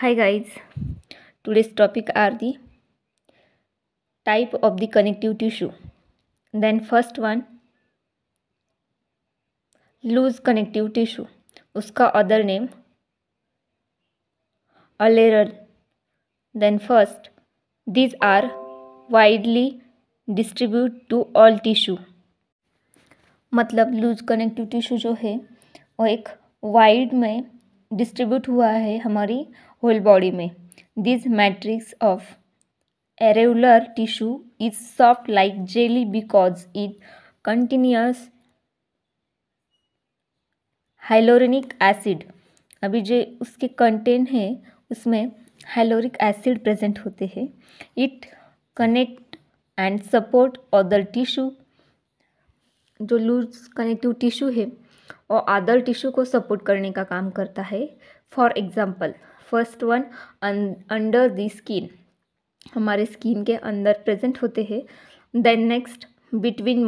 Hi guys, today's topic are the type of the connective tissue. Then first one, loose connective tissue. उसका other name alveolar. Then first, these are widely distributed to all tissue. मतलब loose connective tissue जो है वो एक wide में distribute हुआ है हमारी होल बॉडी में. This matrix of areolar tissue is soft like jelly because it contains hyaluronic acid. अभी जो उसके कंटेंट है उसमें हाइलोरिक एसिड प्रेजेंट होते हैं. It connect and support other tissue. जो लूज कनेक्टिव टिश्यू है वो अदर टिश्यू को सपोर्ट करने का काम करता है. For example, first one under the skin, हमारे स्किन के अंदर प्रेजेंट होते हैं. देन नेक्स्ट बिटवीन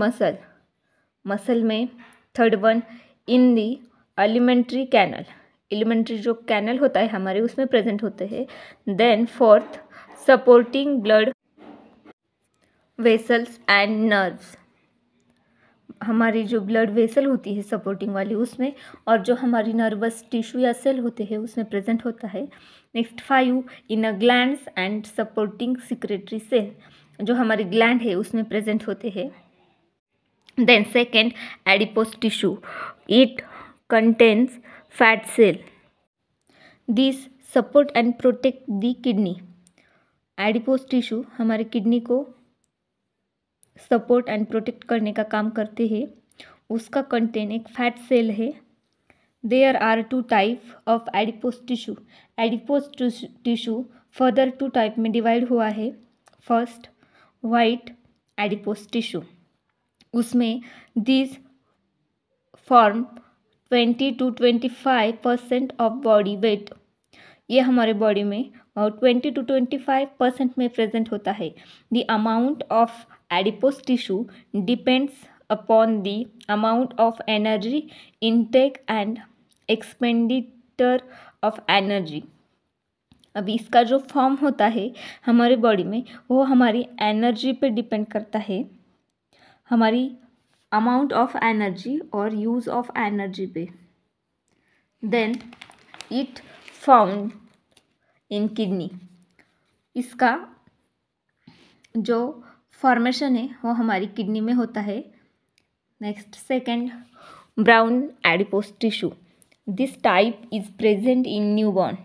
मसल में. Third one in the elementary canal, elementary जो कैनल होता है हमारे उसमें प्रेजेंट होते हैं. Then fourth supporting blood vessels and nerves, हमारी जो ब्लड वेसल होती है सपोर्टिंग वाली उसमें, और जो हमारी नर्वस टिश्यू या सेल होते हैं उसमें प्रेजेंट होता है. Next 5 in a glands and supporting secretory cell, जो हमारी ग्लैंड है उसमें प्रेजेंट होते हैं. Then second adipose tissue, it contains fat cell. This support and protect the kidney. Adipose tissue हमारे किडनी को सपोर्ट एंड प्रोटेक्ट करने का काम करते हैं. उसका कंटेंट एक फैट सेल है. There are 2 type of adipose tissue. Adipose tissue further 2 type में डिवाइड हुआ है. फर्स्ट वाइट एडिपोज टिश्यू, उसमें this form 20 to 25% of body weight. ये हमारे बॉडी में 20 to 25% में प्रेजेंट होता है. The amount of adipose tissue depends upon the amount of energy intake and expenditure of energy. अभी इसका जो फॉर्म होता है हमारे बॉडी में वो हमारी एनर्जी पे डिपेंड करता है, हमारी अमाउंट ऑफ एनर्जी और यूज़ ऑफ एनर्जी पे. Then it found in kidney, इसका जो फॉर्मेशन है वो हमारी किडनी में होता है. Next second brown adipose tissue. This type is present in newborn.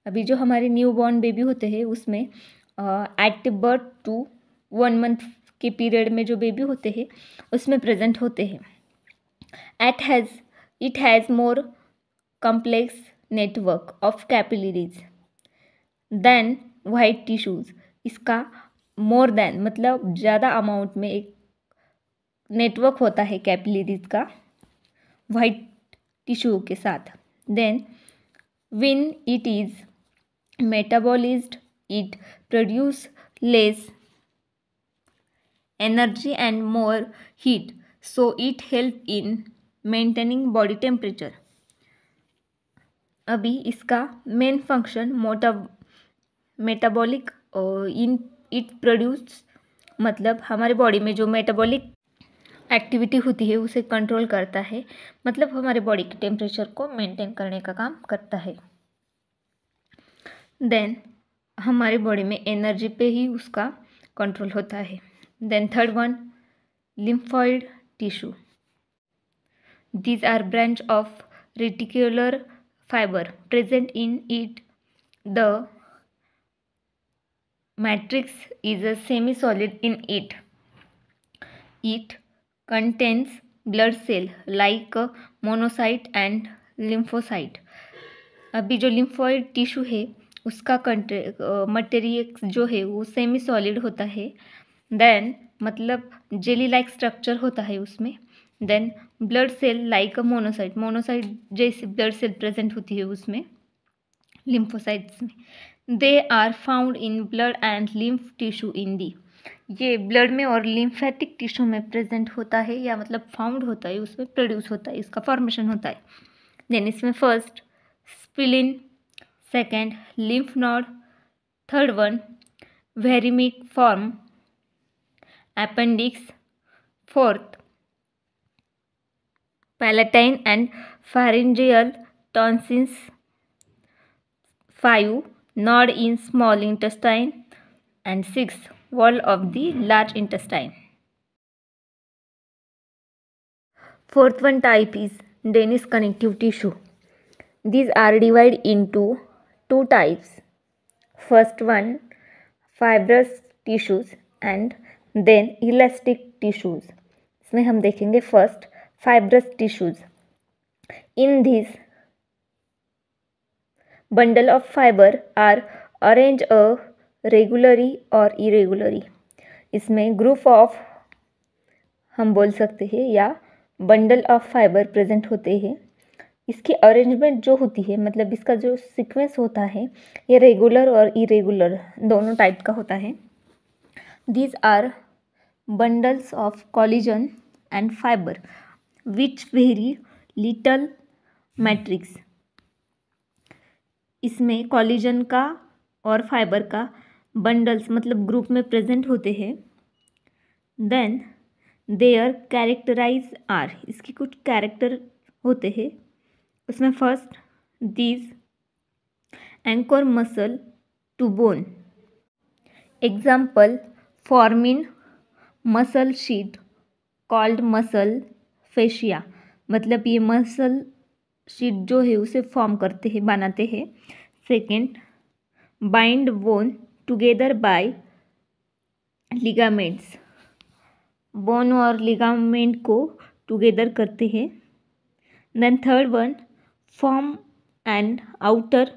अभी जो हमारे न्यूबॉर्न बेबी होते हैं उसमें एट बर्थ टू 1 month के पीरियड में जो बेबी होते हैं उसमें प्रेजेंट होते हैं. It has more complex network of capillaries than white tissues. इसका मोर देन मतलब ज़्यादा अमाउंट में एक नेटवर्क होता है कैपिलरीज का वाइट टिश्यू के साथ. Then when it is metabolised it produce less energy and more heat, so it help in maintaining body temperature. अभी इसका main function metabolic in it produce, मतलब हमारे बॉडी में जो मेटाबॉलिक एक्टिविटी होती है उसे कंट्रोल करता है, मतलब हमारे बॉडी के टेम्परेचर को मेंटेन करने का काम करता है. देन हमारे बॉडी में एनर्जी पे ही उसका कंट्रोल होता है. Then third one lymphoid tissue. These are branch of reticular fibre present in it. The matrix is a semi-solid in it. It contains blood cell like monocyte and lymphocyte. अभी जो lymphoid tissue है उसका material जो है वो semi solid होता है. Then मतलब जेली लाइक स्ट्रक्चर होता है उसमें. Then blood cell like monocyte जैसी ब्लड सेल प्रेजेंट होती है उसमें लिम्फोसाइट्स में. They are found in blood and lymph tissue in the. ये ब्लड में और लिम्फेटिक टिश्यू में प्रेजेंट होता है या मतलब फाउंड होता है, उसमें प्रोड्यूस होता है, इसका फॉर्मेशन होता है. देन इसमें first spleen, Second, lymph node. Third one, vermiform appendix. Fourth, palatine and pharyngeal tonsils. 5, node in small intestine. And 6, wall of the large intestine. Fourth one type is Dennis connective tissue. These are divided into two types. First one, fibrous tissues and then elastic tissues. इसमें हम देखेंगे first fibrous tissues. In these bundle of fiber are arranged regularly or irregularly. इसमें group of हम बोल सकते हैं या bundle of fibre present होते हैं. इसकी अरेंजमेंट जो होती है मतलब इसका जो सीक्वेंस होता है ये रेगुलर और इरेगुलर दोनों टाइप का होता है. These are bundles of collagen and fibre which very little matrix. इसमें कोलिजन का और फाइबर का बंडल्स मतलब ग्रुप में प्रेजेंट होते हैं. देन देयर कैरेक्टराइज आर, इसकी कुछ कैरेक्टर होते हैं. उसमें first, these anchor muscle to bone. Example, forming muscle sheet called muscle fascia. मतलब ये मसल शीट जो है उसे फॉर्म करते हैं, बनाते हैं. Second, bind bone together by ligaments. Bone और लिगामेंट को टुगेदर करते हैं. Then third one, form and outer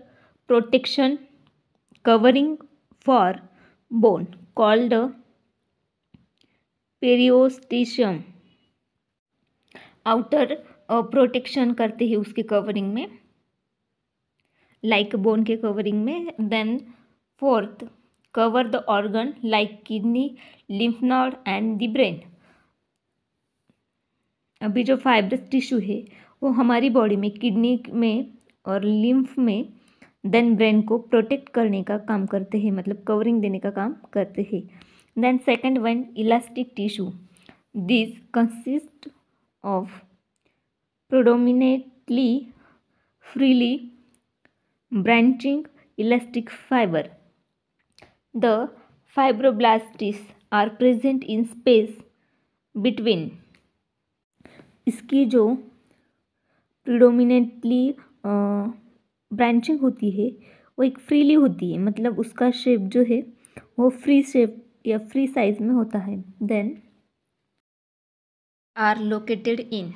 protection covering for bone called periosteum. Outer protection करते हैं उसके कवरिंग में, लाइक बोन के कवरिंग में. Then fourth, cover the organ like kidney, lymph node and the brain. अभी जो फाइब्रस टिश्यू है वो हमारी बॉडी में किडनी में और लिम्फ में देन ब्रेन को प्रोटेक्ट करने का काम करते हैं, मतलब कवरिंग देने का काम करते हैं. Then second one, elastic tissue. This consist of predominantly freely branching elastic fiber. The fibroblasts are present in space between. इसकी जो predominantly ब्रांचिंग होती है वो एक फ्रीली होती है, मतलब उसका शेप जो है वो फ्री शेप या फ्री साइज में होता है. Then are located in.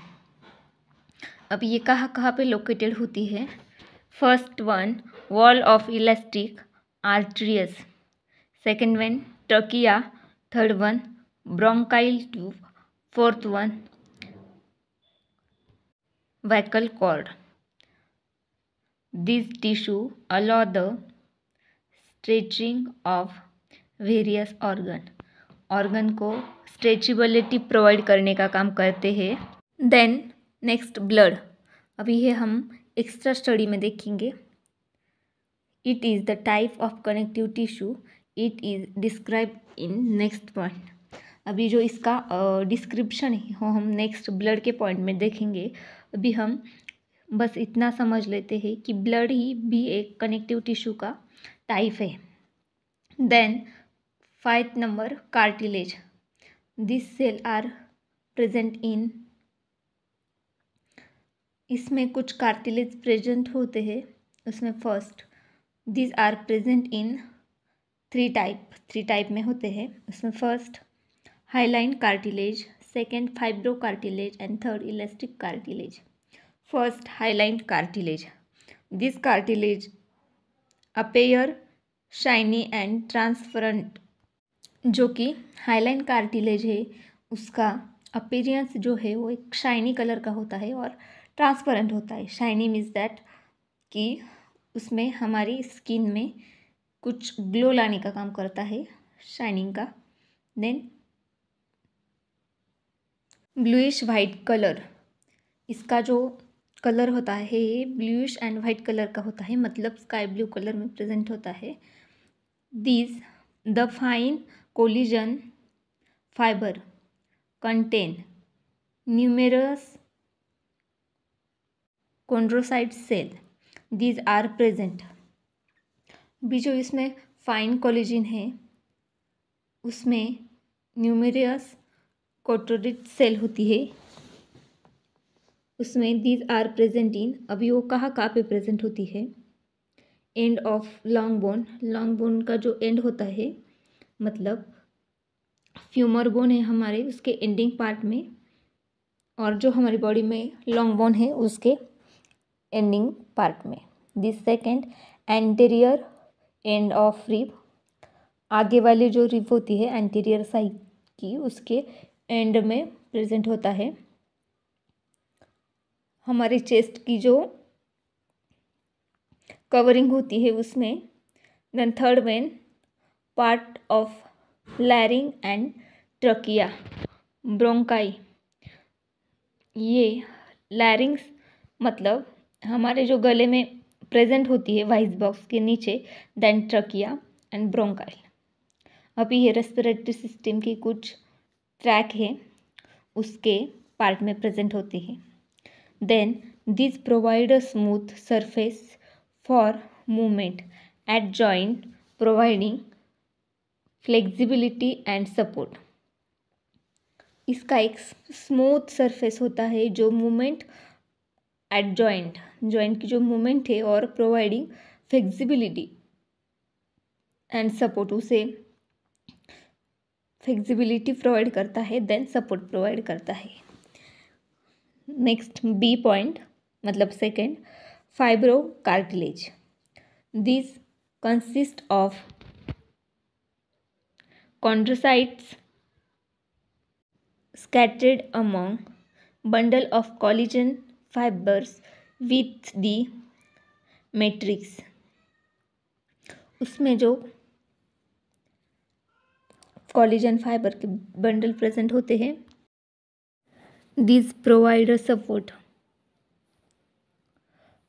अब ये कहाँ कहाँ पे लोकेटेड होती है. First one, wall of elastic arteries. Second one, trachea. Third one, bronchial tube. Fourth one, vocal cord. This tissue allow the stretching of various organ को स्ट्रेचेबिलिटी प्रोवाइड करने का काम करते हैं. Then next, blood. अभी ये हम एक्स्ट्रा स्टडी में देखेंगे. It is the type of connective tissue. It is describe in next point. अभी जो इसका डिस्क्रिप्शन है वो हम नेक्स्ट ब्लड के पॉइंट में देखेंगे. अभी हम बस इतना समझ लेते हैं कि ब्लड ही भी एक कनेक्टिव टिश्यू का टाइप है. Then 5th number, cartilage. This cell are present in. इसमें कुछ कार्टिलेज प्रेजेंट होते हैं. उसमें first, this are present in three type में होते हैं. उसमें first, hyaline cartilage. Second, fibro cartilage. And third, elastic cartilage. First, hyaline cartilage. This cartilage appear shiny and transparent. जो कि हाईलाइन कार्टिलेज है उसका अपीयरेंस जो है वो एक शाइनी कलर का होता है और ट्रांसपेरेंट होता है. शाइनी मीन्स दैट कि उसमें हमारी स्किन में कुछ ग्लो लाने का काम करता है, शाइनिंग का. Then bluish white colour. इसका जो कलर होता है ये ब्लूइश एंड वाइट कलर का होता है, मतलब स्काई ब्लू कलर में प्रेजेंट होता है। This the fine collagen fibre contain numerous chondrocyte cell, these are present. भी जो इसमें फाइन कोलिजन है उसमें न्यूमेरस कॉन्ड्रोसाइट सेल होती है, उसमें दीज आर प्रेजेंट इन, अभी वो कहाँ पे प्रेजेंट होती है, end of long bone, long bone का जो एंड होता है, मतलब फ्यूमर बोन है हमारे उसके एंडिंग पार्ट में, और जो हमारी बॉडी में लॉन्ग बोन है उसके एंडिंग पार्ट में। This second anterior end of rib, आगे वाली जो रिब होती है एंटीरियर साइड की उसके एंड में प्रेजेंट होता है। हमारे चेस्ट की जो कवरिंग होती है उसमें। Then third one part of larynx and trachea bronchi, ये लैरिंग्स मतलब हमारे जो गले में प्रेजेंट होती है वॉइस बॉक्स के नीचे, देन ट्रकिया एंड ब्रोंकाई। अभी ये रेस्पिरेटरी सिस्टम की कुछ ट्रैक है उसके पार्ट में प्रेजेंट होती है। Then these provide a smooth surface for movement at joint, providing flexibility and support. इसका एक स्मूथ सरफेस होता है जो मूवमेंट एट जॉइंट, जॉइंट की जो मूवमेंट है और प्रोवाइडिंग फ्लेक्सिबिलिटी एंड सपोर्ट, उसे फ्लेक्सिबिलिटी प्रोवाइड करता है, देन सपोर्ट प्रोवाइड करता है। नेक्स्ट बी पॉइंट मतलब second fibro cartilage, this consist of chondrocytes scattered among bundle of collagen fibers with the matrix, उसमें जो कोलेजन फाइबर के बंडल प्रेजेंट होते हैं, this provide a support,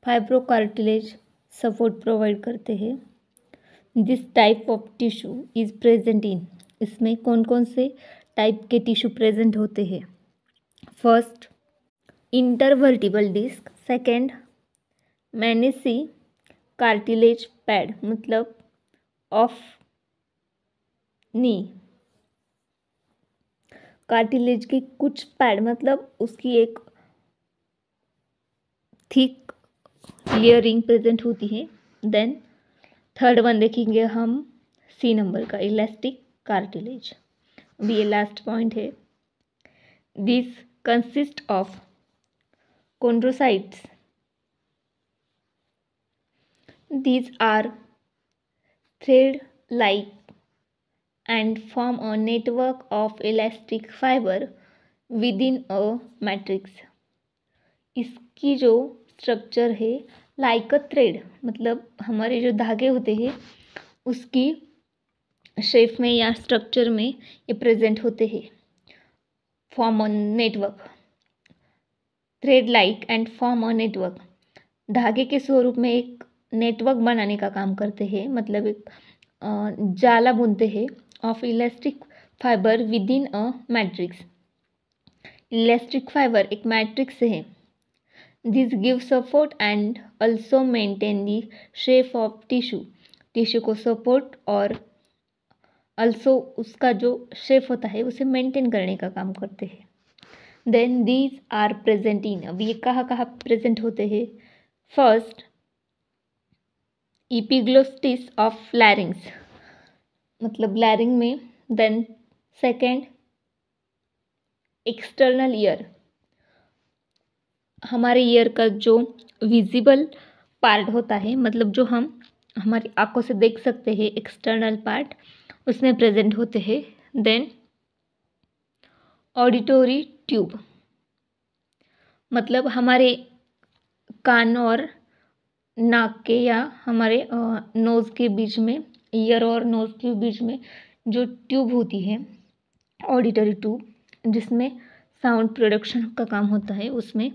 fibrocartilage support provide करते हैं। This type of tissue is present in, इसमें कौन कौन से टाइप के टिश्यू प्रेजेंट होते हैं। First intervertebral disc, second menisci cartilage pad मतलब ऑफ नी, कार्टिलेज की कुछ पैड मतलब उसकी एक थिक लेयरिंग प्रेजेंट होती है। देन थर्ड वन देखेंगे हम सी नंबर का इलास्टिक कार्टिलेज, अभी ये लास्ट पॉइंट है। This consist of chondrocytes, these are thread like and form a network of elastic fiber within a matrix, इसकी जो स्ट्रक्चर है लाइक अ थ्रेड मतलब हमारे जो धागे होते हैं उसकी शेप में या स्ट्रक्चर में ये प्रेजेंट होते हैं। Form a network, thread like and form a network, धागे के स्वरूप में एक नेटवर्क बनाने का काम करते हैं, मतलब एक जाला बुनते हैं of elastic fibre with in a matrix, elastic fibre एक मैट्रिक्स है। This give support and also maintain the shape of tissue, tissue को सपोर्ट और ऑल्सो उसका जो शेप होता है उसे मेंटेन करने का काम करते हैं। Then these are present in, अब ये कहाँ कहाँ प्रेजेंट होते हैं। फर्स्ट इपिग्लोटिस ऑफ लैरिंग्स मतलब लैरिंग में, देन सेकेंड एक्सटर्नल ईयर, हमारे ईयर का जो विजिबल पार्ट होता है मतलब जो हम हमारी आंखों से देख सकते हैं एक्सटर्नल पार्ट उसमें प्रेजेंट होते हैं। देन ऑडिटोरी ट्यूब मतलब हमारे कान और नाक के या हमारे नोज़ के बीच में, ईयर और नोज़ के बीच में जो ट्यूब होती है ऑडिटरी ट्यूब जिसमें साउंड प्रोडक्शन का काम होता है, उसमें